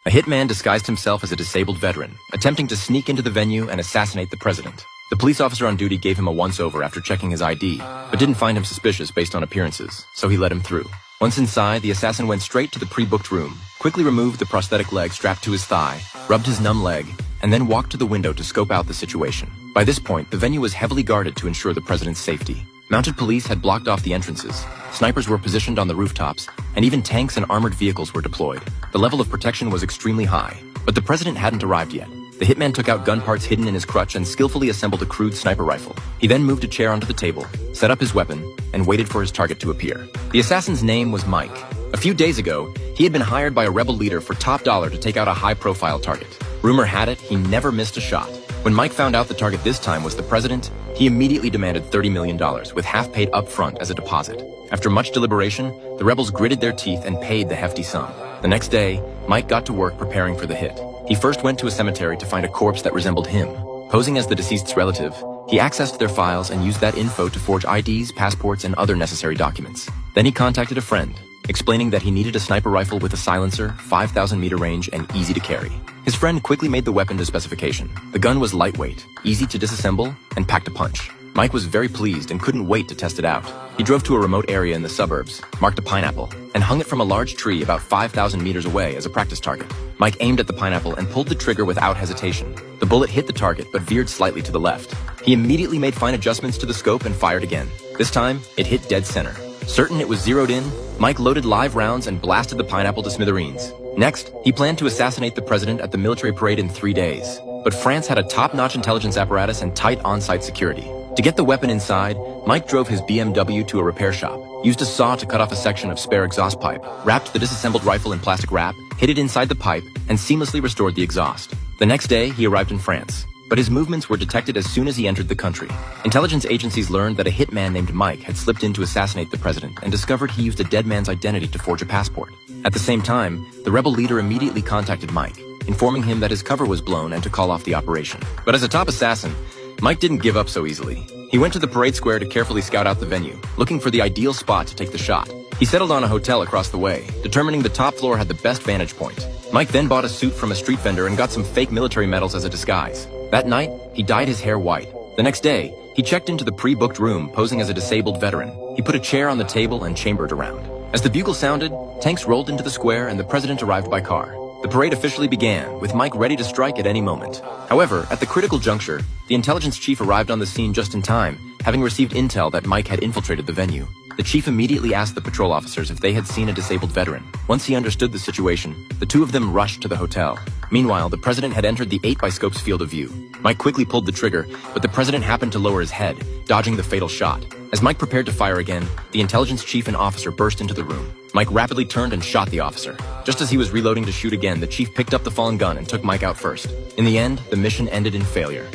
A hitman disguised himself as a disabled veteran, attempting to sneak into the venue and assassinate the president. The police officer on duty gave him a once-over after checking his ID, but didn't find him suspicious based on appearances, so he let him through. Once inside, the assassin went straight to the pre-booked room, quickly removed the prosthetic leg strapped to his thigh, rubbed his numb leg, and then walked to the window to scope out the situation. By this point, the venue was heavily guarded to ensure the president's safety. Mounted police had blocked off the entrances, snipers were positioned on the rooftops, and even tanks and armored vehicles were deployed. The level of protection was extremely high, but the president hadn't arrived yet. The hitman took out gun parts hidden in his crutch and skillfully assembled a crude sniper rifle. He then moved a chair onto the table, set up his weapon, and waited for his target to appear. The assassin's name was Mike. A few days ago, he had been hired by a rebel leader for top dollar to take out a high-profile target. Rumor had it, he never missed a shot. When Mike found out the target this time was the president, he immediately demanded $30 million, with half paid up front as a deposit. After much deliberation, the rebels gritted their teeth and paid the hefty sum. The next day, Mike got to work preparing for the hit. He first went to a cemetery to find a corpse that resembled him. Posing as the deceased's relative, he accessed their files and used that info to forge IDs, passports, and other necessary documents. Then he contacted a friend, explaining that he needed a sniper rifle with a silencer, 5,000-meter range, and easy to carry. His friend quickly made the weapon to specification. The gun was lightweight, easy to disassemble, and packed a punch. Mike was very pleased and couldn't wait to test it out. He drove to a remote area in the suburbs, marked a pineapple, and hung it from a large tree about 5,000 meters away as a practice target. Mike aimed at the pineapple and pulled the trigger without hesitation. The bullet hit the target but veered slightly to the left. He immediately made fine adjustments to the scope and fired again. This time, it hit dead center. Certain it was zeroed in, Mike loaded live rounds and blasted the pineapple to smithereens. Next, he planned to assassinate the president at the military parade in 3 days. But France had a top-notch intelligence apparatus and tight on-site security. To get the weapon inside, Mike drove his BMW to a repair shop, used a saw to cut off a section of spare exhaust pipe, wrapped the disassembled rifle in plastic wrap, hid it inside the pipe, and seamlessly restored the exhaust. The next day, he arrived in France, but his movements were detected as soon as he entered the country. Intelligence agencies learned that a hitman named Mike had slipped in to assassinate the president and discovered he used a dead man's identity to forge a passport. At the same time, the rebel leader immediately contacted Mike, informing him that his cover was blown and to call off the operation. But as a top assassin, Mike didn't give up so easily. He went to the parade square to carefully scout out the venue, looking for the ideal spot to take the shot. He settled on a hotel across the way, determining the top floor had the best vantage point. Mike then bought a suit from a street vendor and got some fake military medals as a disguise. That night, he dyed his hair white. The next day, he checked into the pre-booked room, posing as a disabled veteran. He put a chair on the table and chambered around. As the bugle sounded, tanks rolled into the square and the president arrived by car. The parade officially began, with Mike ready to strike at any moment. However, at the critical juncture, the intelligence chief arrived on the scene just in time, having received intel that Mike had infiltrated the venue. The chief immediately asked the patrol officers if they had seen a disabled veteran. Once he understood the situation, the two of them rushed to the hotel. Meanwhile, the president had entered the 8x-scope's field of view. Mike quickly pulled the trigger, but the president happened to lower his head, dodging the fatal shot. As Mike prepared to fire again, the intelligence chief and officer burst into the room. Mike rapidly turned and shot the officer. Just as he was reloading to shoot again, the chief picked up the fallen gun and took Mike out first. In the end, the mission ended in failure.